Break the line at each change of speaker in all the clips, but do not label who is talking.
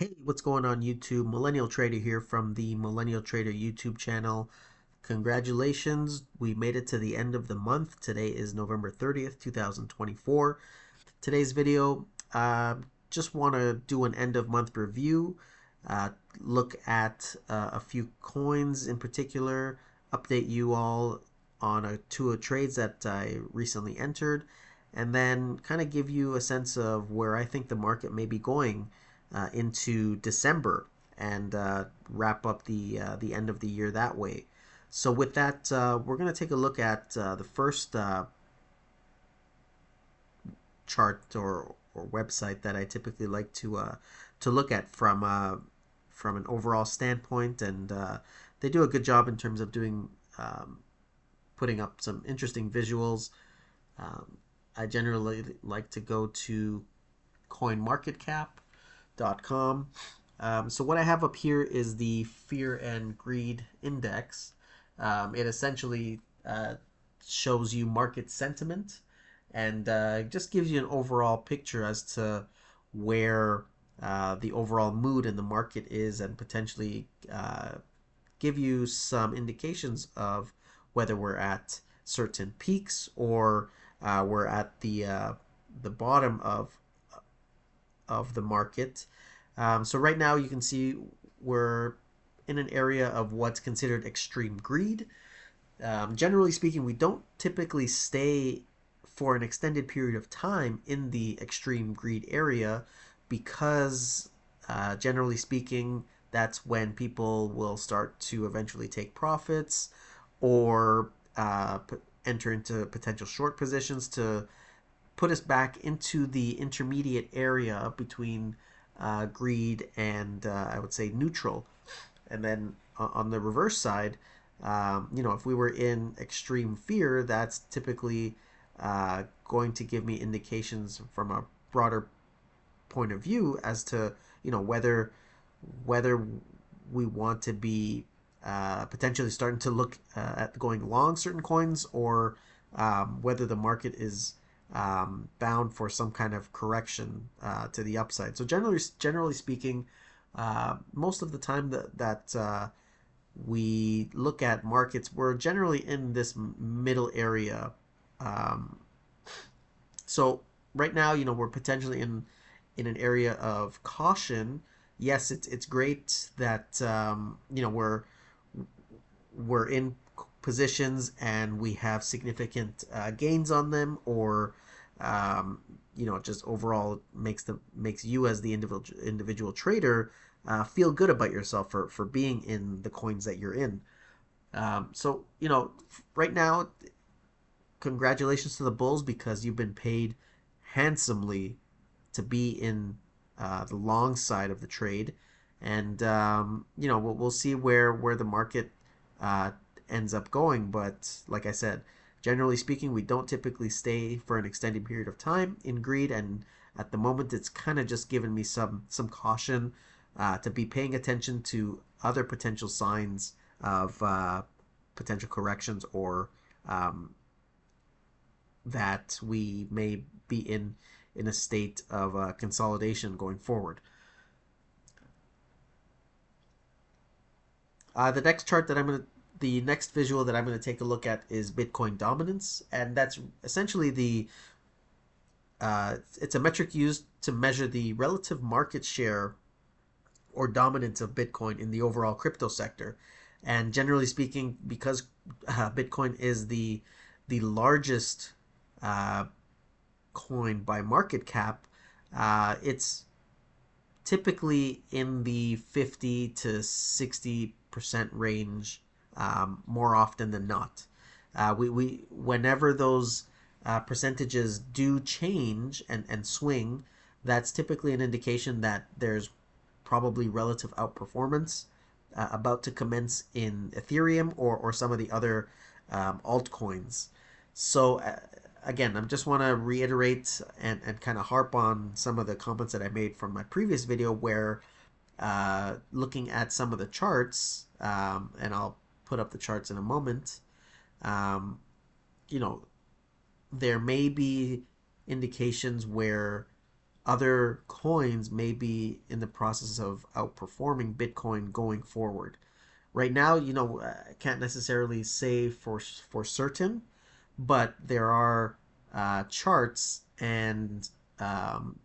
Hey, what's going on YouTube? Millennial Trader here from the Millennial Trader YouTube channel. Congratulations, we made it to the end of the month. Today is November 30th, 2024. Today's video, just want to do an end of month review, uh, look at a few coins in particular, update you all on two trades that I recently entered, and then kind of give you a sense of where I think the market may be going into December and wrap up the end of the year that way. So with that, we're going to take a look at the first chart or website that I typically like to look at from an overall standpoint, and they do a good job in terms of doing putting up some interesting visuals. Um, I generally like to go to coinmarketcap.com. So what I have up here is the Fear and Greed Index. It essentially shows you market sentiment and just gives you an overall picture as to where the overall mood in the market is, and potentially give you some indications of whether we're at certain peaks or we're at the bottom of the market. So right now you can see we're in an area of what's considered extreme greed. Generally speaking, we don't typically stay for an extended period of time in the extreme greed area because, generally speaking, that's when people will start to eventually take profits or enter into potential short positions to put us back into the intermediate area between greed and I would say neutral. And then on the reverse side, if we were in extreme fear, that's typically going to give me indications from a broader point of view as to whether we want to be potentially starting to look at going long certain coins, or whether the market is bound for some kind of correction to the upside. So generally speaking, most of the time that we look at markets, we're generally in this middle area. Um, so right now, we're potentially in an area of caution. Yes, it's great that we're in positions and we have significant gains on them, or just overall makes you as the individual trader feel good about yourself for being in the coins that you're in. So right now, congratulations to the Bulls because you've been paid handsomely to be in the long side of the trade, and we'll see where the market uh, ends up going. But like I said, generally speaking, we don't typically stay for an extended period of time in greed, and at the moment, it's kind of just given me some caution to be paying attention to other potential signs of potential corrections, or um, that we may be in a state of consolidation going forward. The next visual that I'm going to take a look at is Bitcoin dominance, and that's essentially it's a metric used to measure the relative market share or dominance of Bitcoin in the overall crypto sector. And generally speaking, because Bitcoin is the largest uh, coin by market cap, it's typically in the 50 to 60% range, more often than not. We whenever those percentages do change and swing, that's typically an indication that there's probably relative outperformance about to commence in Ethereum or some of the other altcoins. So again, I just want to reiterate and kind of harp on some of the comments that I made from my previous video, where looking at some of the charts, and I'll put up the charts in a moment, um, you know, there may be indications where other coins may be in the process of outperforming Bitcoin going forward. Right now, I can't necessarily say for certain, but there are charts and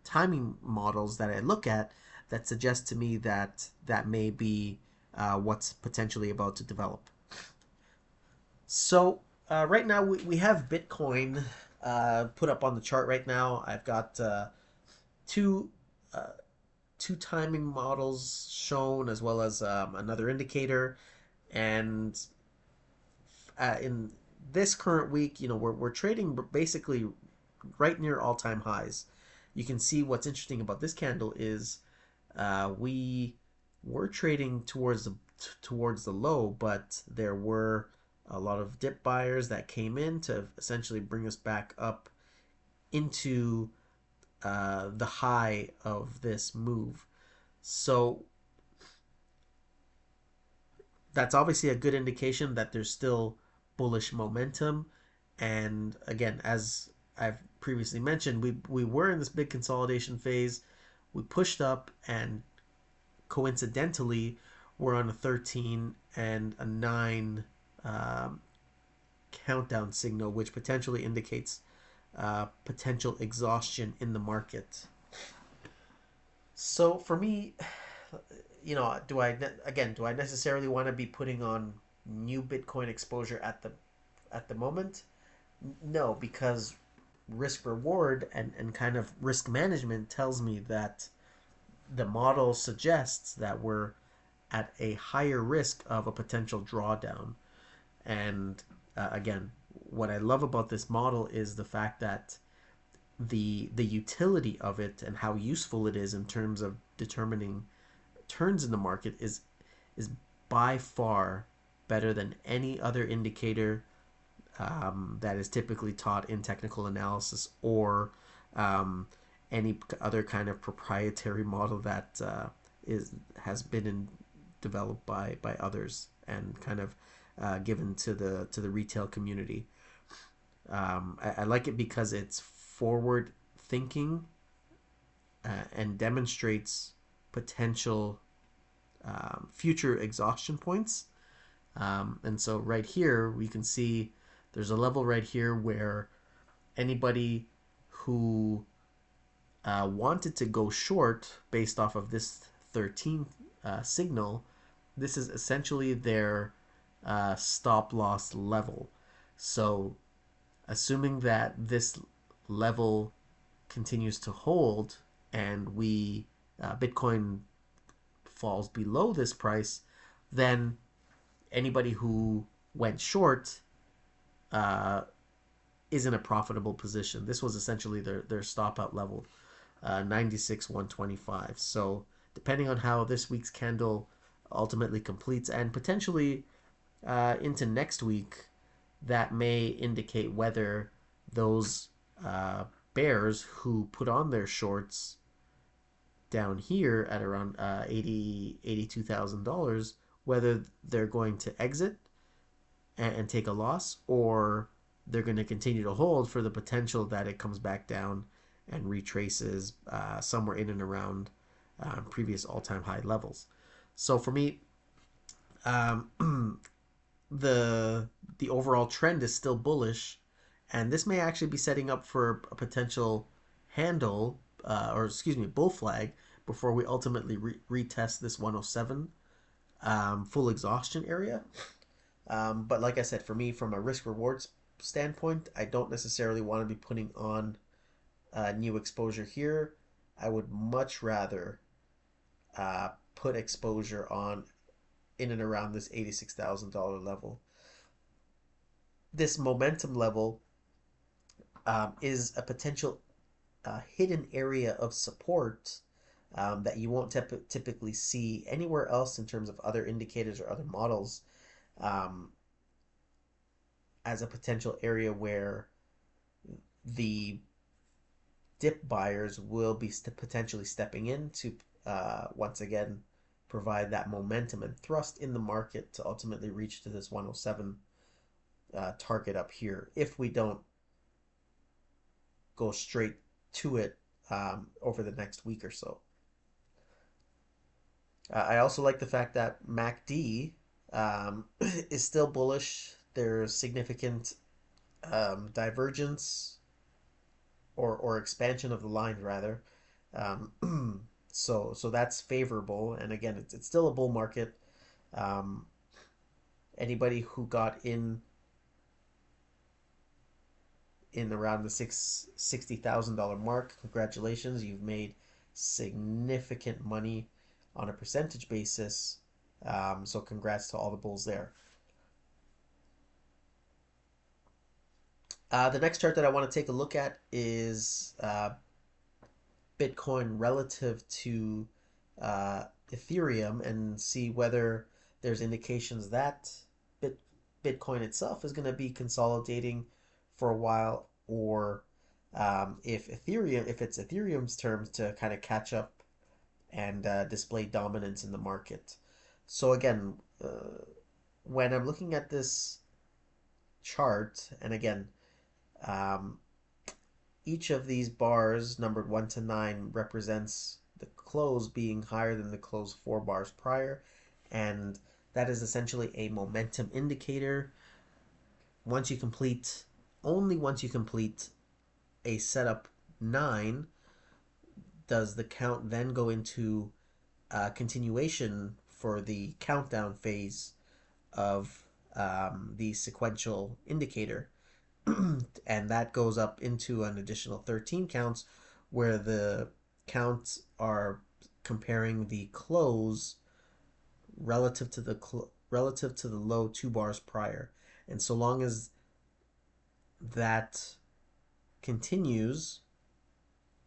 timing models that I look at that suggest to me that that may be what's potentially about to develop. So right now we have Bitcoin put up on the chart right now. I've got two uh, two timing models shown as well as another indicator, and in this current week, we're trading basically right near all-time highs. You can see what's interesting about this candle is we were trading towards the low, but there were a lot of dip buyers that came in to essentially bring us back up into the high of this move. So that's obviously a good indication that there's still bullish momentum. And again, as I've previously mentioned, we were in this big consolidation phase. We pushed up, and coincidentally, we're on a 13 and a 9 um, countdown signal, which potentially indicates potential exhaustion in the market. So for me, do I necessarily want to be putting on new Bitcoin exposure at the moment? No, because risk reward and kind of risk management tells me that the model suggests that we're at a higher risk of a potential drawdown. And again, what I love about this model is the fact that the utility of it and how useful it is in terms of determining turns in the market is by far better than any other indicator that is typically taught in technical analysis or any other kind of proprietary model that has been developed by others and kind of given to the retail community. I like it because it's forward thinking and demonstrates potential future exhaustion points. And so right here, we can see there's a level right here where anybody who wanted to go short based off of this 13 signal, this is essentially their stop loss level. So assuming that this level continues to hold and Bitcoin falls below this price, then anybody who went short uh, is in a profitable position. This was essentially their stop out level, 96,125. So depending on how this week's candle ultimately completes and potentially into next week, that may indicate whether those bears who put on their shorts down here at around $82,000, whether they're going to exit and take a loss, or they're going to continue to hold for the potential that it comes back down and retraces somewhere in and around previous all-time high levels. So for me, the overall trend is still bullish, and this may actually be setting up for a potential handle, or excuse me, bull flag before we ultimately retest this 107 full exhaustion area. But like I said, for me, from a risk reward standpoint, I don't necessarily want to be putting on new exposure here. I would much rather put exposure on in and around this $86,000 level. This momentum level is a potential hidden area of support that you won't typically see anywhere else in terms of other indicators or other models, um, as a potential area where the dip buyers will be potentially stepping in to once again provide that momentum and thrust in the market to ultimately reach to this 107 target up here if we don't go straight to it over the next week or so. I also like the fact that MACD is still bullish. There's significant divergence or expansion of the lines rather. So that's favorable. And again, it's still a bull market. Um, Anybody who got in around the $60,000 mark, congratulations, you've made significant money on a percentage basis. So congrats to all the bulls there. The next chart that I want to take a look at is Bitcoin relative to Ethereum and see whether there's indications that Bitcoin itself is going to be consolidating for a while, or if it's Ethereum's terms to kind of catch up and display dominance in the market. So again, when I'm looking at this chart, and again, um, each of these bars, numbered 1 to 9, represents the close being higher than the close 4 bars prior, and that is essentially a momentum indicator. Once you complete, only once you complete a setup 9, does the count then go into continuation for the countdown phase of the sequential indicator. And that goes up into an additional 13 counts where the counts are comparing the close relative to the low 2 bars prior. And so long as that continues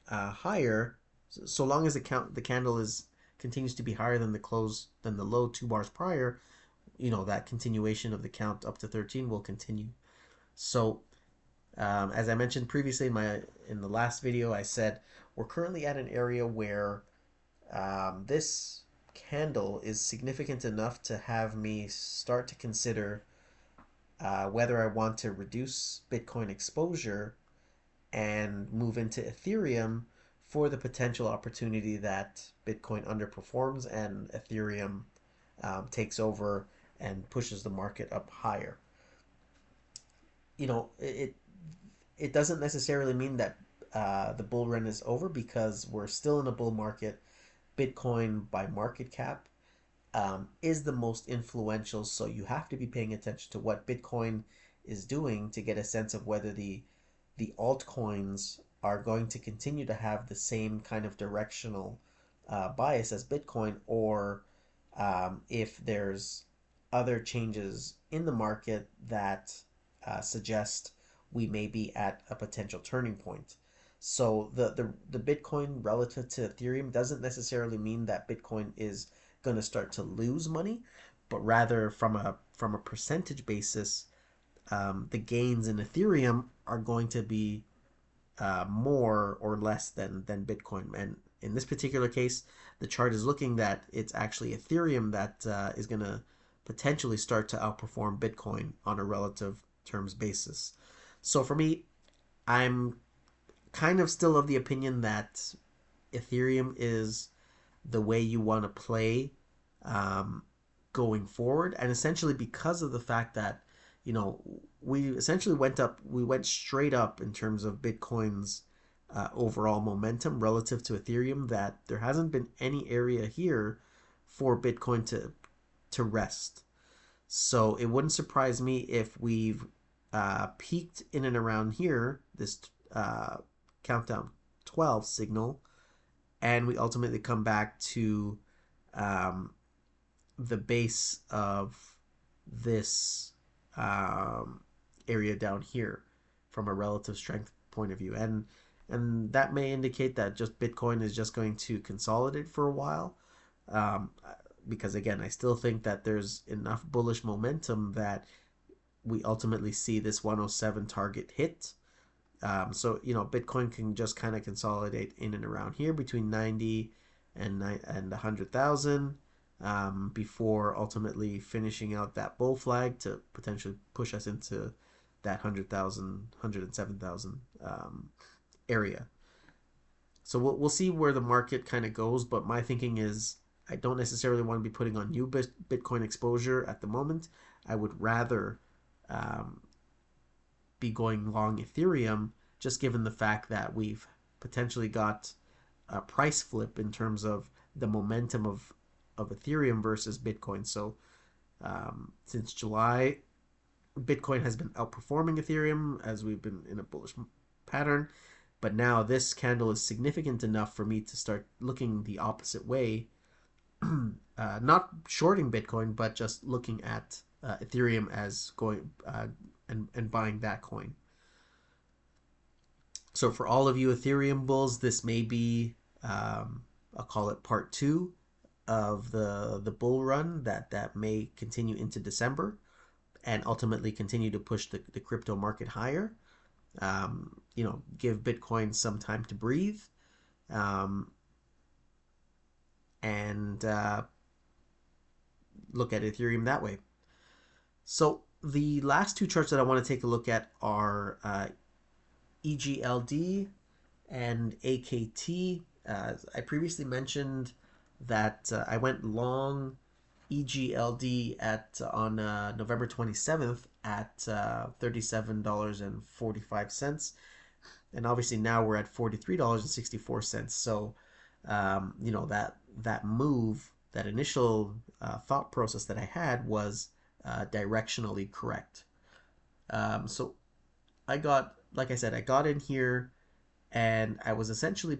higher, so long as the candle is continues to be higher than the low 2 bars prior, that continuation of the count up to 13 will continue. So as I mentioned previously in the last video, I said we're currently at an area where this candle is significant enough to have me start to consider whether I want to reduce Bitcoin exposure and move into Ethereum for the potential opportunity that Bitcoin underperforms and Ethereum takes over and pushes the market up higher. It doesn't necessarily mean that the bull run is over, because we're still in a bull market. Bitcoin by market cap is the most influential, so you have to be paying attention to what Bitcoin is doing to get a sense of whether the altcoins are going to continue to have the same kind of directional bias as Bitcoin, or if there's other changes in the market that suggest we may be at a potential turning point. So the Bitcoin relative to Ethereum doesn't necessarily mean that Bitcoin is going to start to lose money, but rather from a percentage basis, the gains in Ethereum are going to be more or less than Bitcoin. And in this particular case, the chart is looking that it's actually Ethereum that is going to potentially start to outperform Bitcoin on a relative terms basis. So for me, I'm kind of still of the opinion that Ethereum is the way you want to play um, going forward, and essentially because of the fact that we essentially we went straight up in terms of Bitcoin's overall momentum relative to Ethereum, that there hasn't been any area here for Bitcoin to rest. So it wouldn't surprise me if we've peaked in and around here, this countdown 12 signal, and we ultimately come back to um, the base of this area down here from a relative strength point of view. And that may indicate that just Bitcoin is just going to consolidate for a while. Um, because again, I still think that there's enough bullish momentum that we ultimately see this 107 target hit. So Bitcoin can just kind of consolidate in and around here between 90 and 100,000 before ultimately finishing out that bull flag to potentially push us into that 100,000, 107,000 area. So we'll see where the market kind of goes, but my thinking is I don't necessarily want to be putting on new Bitcoin exposure at the moment. I would rather um, be going long Ethereum, just given the fact that we've potentially got a price flip in terms of the momentum of Ethereum versus Bitcoin. So since July, Bitcoin has been outperforming Ethereum as we've been in a bullish pattern. But now this candle is significant enough for me to start looking the opposite way, not shorting Bitcoin, but just looking at Ethereum as going and buying that coin. So for all of you Ethereum bulls, this may be I'll call it part two of the bull run that may continue into December and ultimately continue to push the crypto market higher. Give Bitcoin some time to breathe, um, and look at Ethereum that way. So the last two charts that I want to take a look at are EGLD and AKT. I previously mentioned that I went long EGLD at on November 27th at $37.45, and obviously now we're at $43.64. So that move, that initial thought process that I had was directionally correct. So like I said, I got in here and I was essentially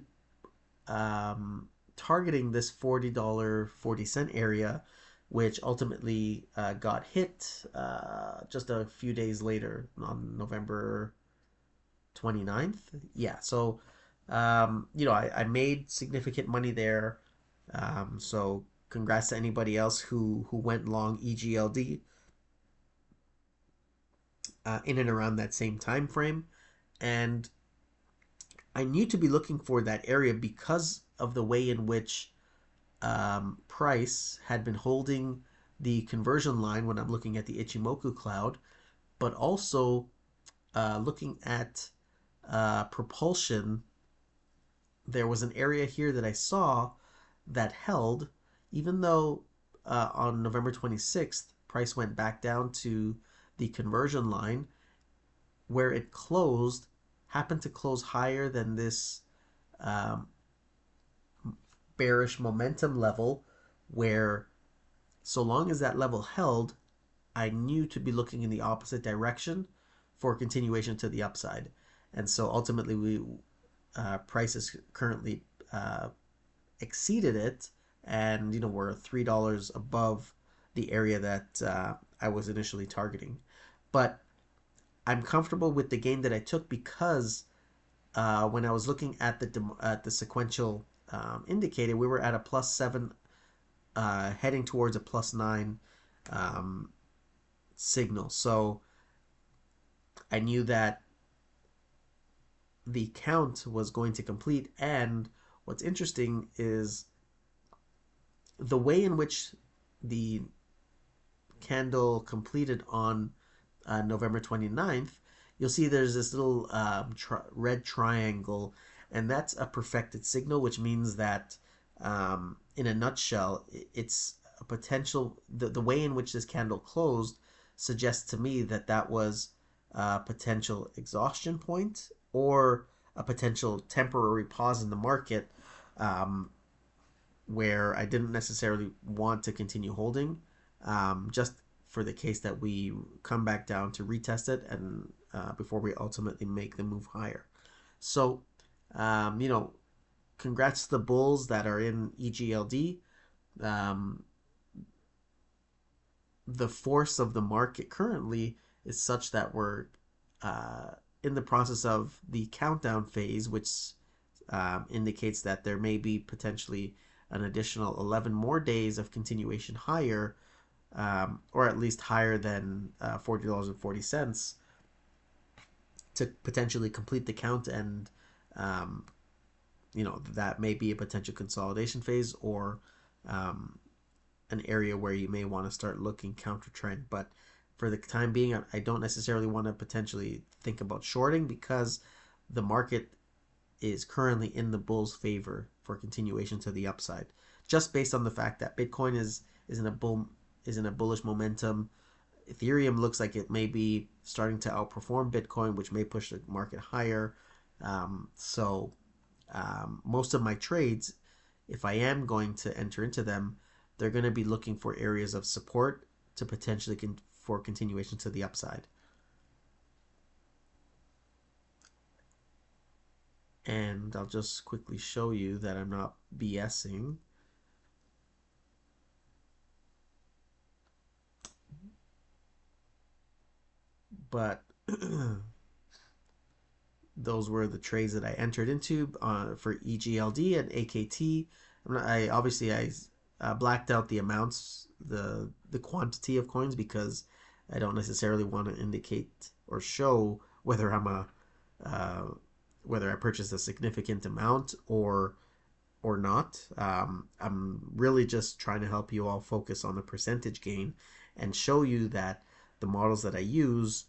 targeting this $40.40 area, which ultimately got hit just a few days later on November 29th. Yeah, so I made significant money there. So congrats to anybody else who went long EGLD in and around that same time frame. And I need to be looking for that area because of the way in which price had been holding the conversion line when I'm looking at the Ichimoku cloud, but also looking at propulsion. There was an area here that I saw that held, even though on November 26th, price went back down to the conversion line where it closed, happened to close higher than this um, bearish momentum level, where so long as that level held, I knew to be looking in the opposite direction for continuation to the upside. And so ultimately, prices currently exceeded it, and we're $3 above the area that I was initially targeting. But I'm comfortable with the gain that I took because when I was looking at the sequential indicator, we were at a +7, heading towards a +9 signal. So I knew that the count was going to complete. And what's interesting is the way in which the candle completed on November 29th. You'll see there's this little red triangle, and that's a perfected signal, which means that in a nutshell, it's a potential, the way in which this candle closed suggests to me that that was a potential exhaustion point or a potential temporary pause in the market, where I didn't necessarily want to continue holding, just for the case that we come back down to retest it and before we ultimately make the move higher. So, congrats to the bulls that are in EGLD. Um, the force of the market currently is such that we're in the process of the countdown phase, which indicates that there may be potentially an additional 11 more days of continuation higher, or at least higher than $40.40 to potentially complete the count. And that may be a potential consolidation phase or an area where you may want to start looking counter trend. But for the time being, I don't necessarily want to potentially think about shorting because the market is currently in the bull's favor for continuation to the upside, just based on the fact that Bitcoin is in a bullish momentum. Ethereum looks like it may be starting to outperform Bitcoin, which may push the market higher. Most of my trades, if I am going to enter into them, they're going to be looking for areas of support to potentially for continuation to the upside. And I'll just quickly show you that I'm not BSing. But those were the trades that I entered into for EGLD and AKT. I blacked out the amounts, the quantity of coins, because I don't necessarily want to indicate or show whether whether I purchased a significant amount or not. I'm really just trying to help you all focus on the percentage gain and show you that the models that I use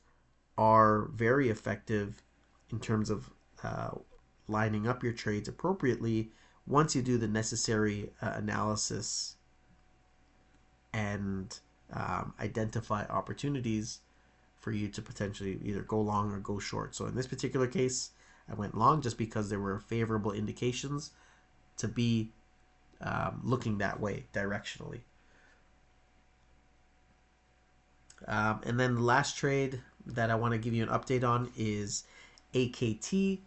are very effective in terms of lining up your trades appropriately once you do the necessary analysis and identify opportunities for you to potentially either go long or go short. So in this particular case, I went long just because there were favorable indications to be looking that way directionally. And then the last trade that I want to give you an update on is AKT.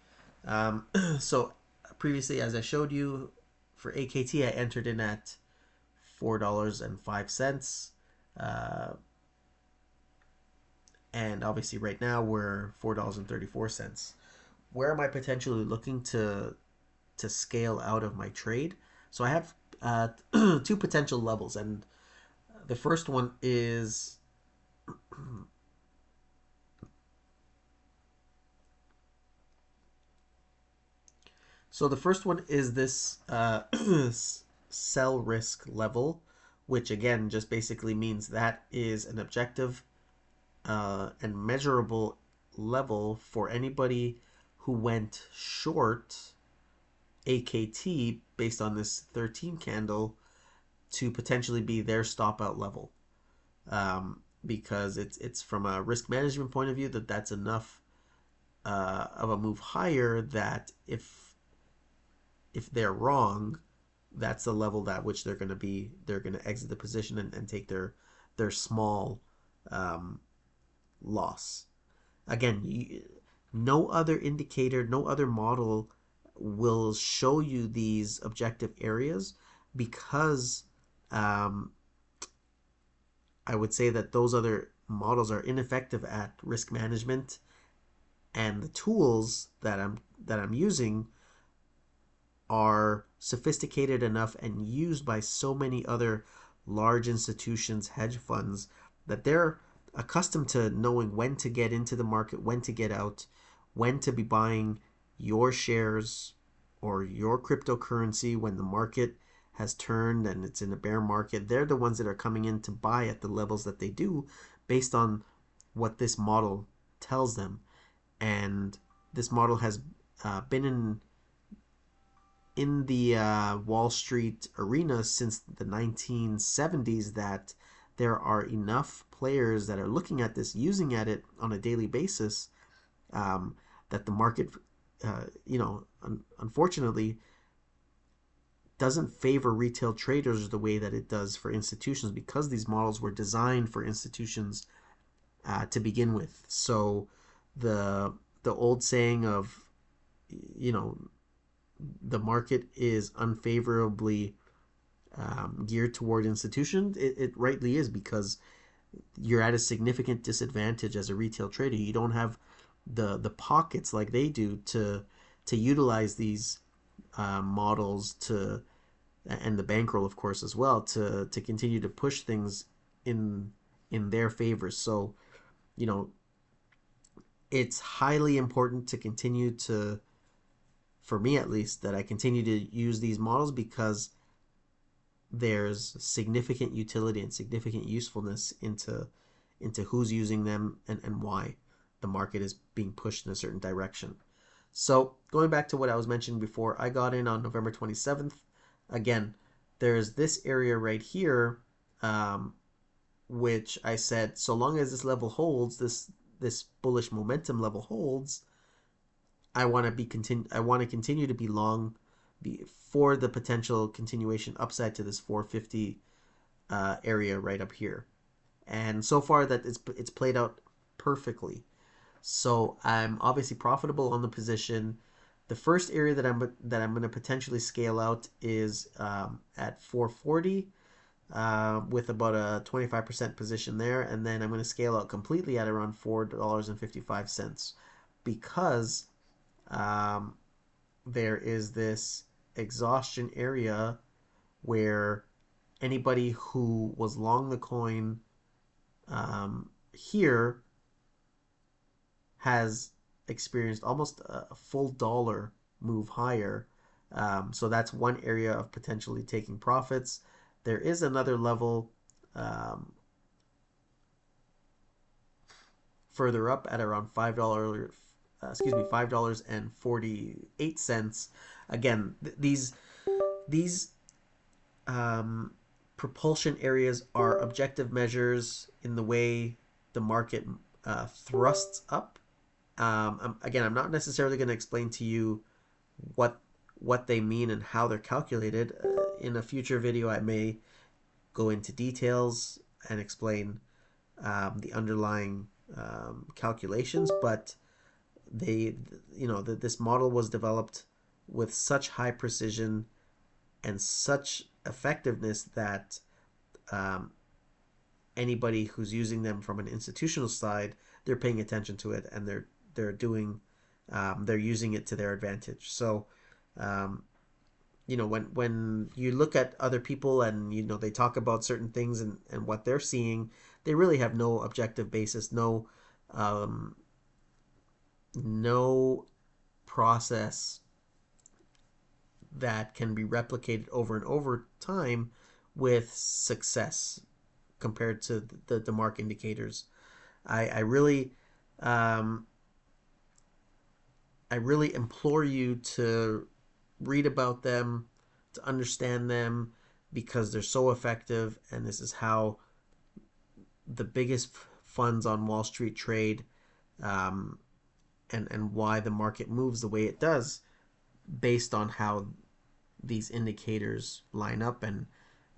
So previously, as I showed you, for AKT, I entered in at $4.05. And obviously right now we're $4.34. Where am I potentially looking to scale out of my trade? So I have two potential levels, and the first one is so the first one is this sell risk level, which again just basically means that is an objective and measurable level for anybody who went short AKT based on this 13 candle to potentially be their stop out level, because it's from a risk management point of view that's enough of a move higher that if they're wrong, that's the level that which they're going to exit the position and take their small loss. Again, no other indicator, no other model will show you these objective areas, because I would say that those other models are ineffective at risk management, and the tools that I'm using are sophisticated enough and used by so many other large institutions, hedge funds, that they're accustomed to knowing when to get into the market, when to get out, when to be buying your shares or your cryptocurrency when the market has turned and it's in a bear market. They're the ones that are coming in to buy at the levels that they do based on what this model tells them. And this model has been in the Wall Street arena since the 1970s, that there are enough players that are looking at this, using at it on a daily basis, that the market, unfortunately, doesn't favor retail traders the way that it does for institutions, because these models were designed for institutions to begin with. So the old saying of, the market is unfavorably geared toward institutions, it rightly is, because you're at a significant disadvantage as a retail trader. You don't have the pockets like they do to utilize these models and the bankroll, of course, as well, to continue to push things in their favor. So, it's highly important to continue to, for me at least, that I continue to use these models, because there's significant utility and significant usefulness into who's using them and why the market is being pushed in a certain direction. So going back to what I was mentioning before, I got in on November 27th. Again, there's this area right here, um, which I said, so long as this level holds, this bullish momentum level holds, I want to continue to be long for the potential continuation upside to this 450 area right up here. And so far that it's played out perfectly. So I'm obviously profitable on the position. The first area that I'm going to potentially scale out is at 440 with about a 25% position there, and then I'm going to scale out completely at around $4.55 because um, there is this exhaustion area where anybody who was long the coin here has experienced almost a full dollar move higher. So that's one area of potentially taking profits. There is another level um, further up at around $5. $5.48. Again, these um, propulsion areas are objective measures in the way the market thrusts up. Again, I'm not necessarily going to explain to you what what they mean and how they're calculated. In a future video, I may go into details and explain the underlying calculations, but this model was developed with such high precision and such effectiveness that um, anybody who's using them from an institutional side, they're paying attention to it and they're using it to their advantage. So, um, when you look at other people and they talk about certain things and what they're seeing, they really have no objective basis, um, no process that can be replicated over and over time with success compared to the mark indicators. I really um, I really implore you to read about them, to understand them, because they're so effective, and this is how the biggest funds on Wall Street trade, um, and why the market moves the way it does, based on how these indicators line up. And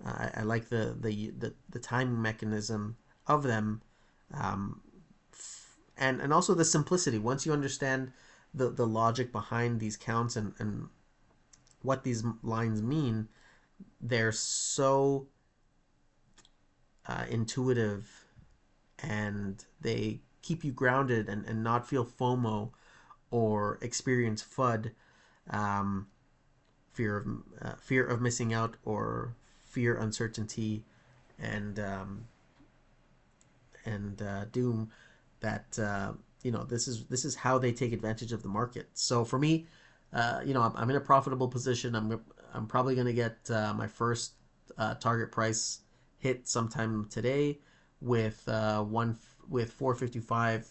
I like the timing mechanism of them, um, and also the simplicity. Once you understand the logic behind these counts and what these lines mean, they're so intuitive, and they keep you grounded and not feel FOMO or experience FUD, um, fear of missing out, or fear, uncertainty, and doom. That this is how they take advantage of the market. So for me, I'm in a profitable position. I'm probably going to get my first target price hit sometime today with 455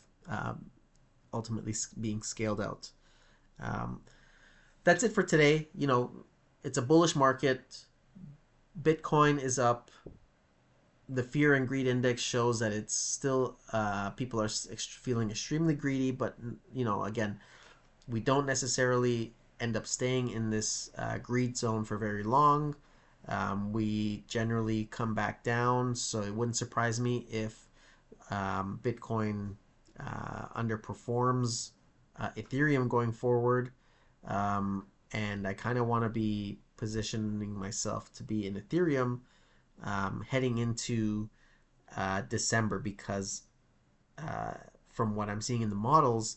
ultimately being scaled out. Um, that's it for today. It's a bullish market. Bitcoin is up. The fear and greed index shows that it's still people are feeling extremely greedy, but again, we don't necessarily end up staying in this greed zone for very long. We generally come back down, so it wouldn't surprise me if Bitcoin underperforms Ethereum going forward. And I kind of want to be positioning myself to be in Ethereum heading into December, because from what I'm seeing in the models,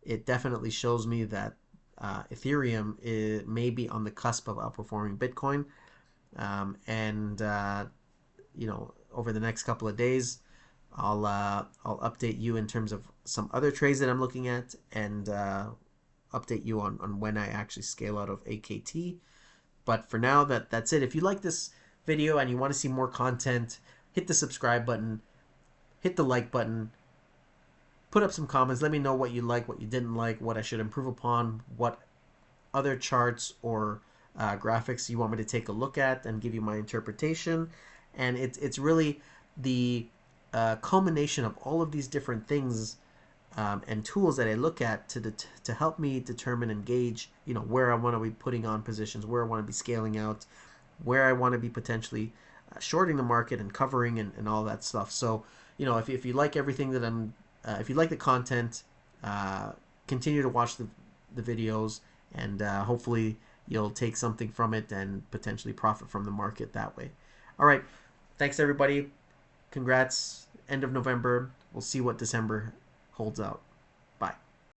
it definitely shows me that Ethereum may be on the cusp of outperforming Bitcoin. And over the next couple of days, I'll update you in terms of some other trades that I'm looking at, and update you on when I actually scale out of AKT. But for now, that's it. If you like this video and you want to see more content, hit the subscribe button, hit the like button, put up some comments. Let me know what you like, what you didn't like, what I should improve upon, what other charts or graphics you want me to take a look at and give you my interpretation. And it's really the culmination of all of these different things and tools that I look at to help me determine and gauge, where I want to be putting on positions, where I want to be scaling out, where I want to be potentially shorting the market and covering and all that stuff. So, if you like everything that if you like the content, continue to watch the videos, and hopefully you'll take something from it and potentially profit from the market that way. All right. Thanks, everybody. Congrats. End of November. We'll see what December holds out.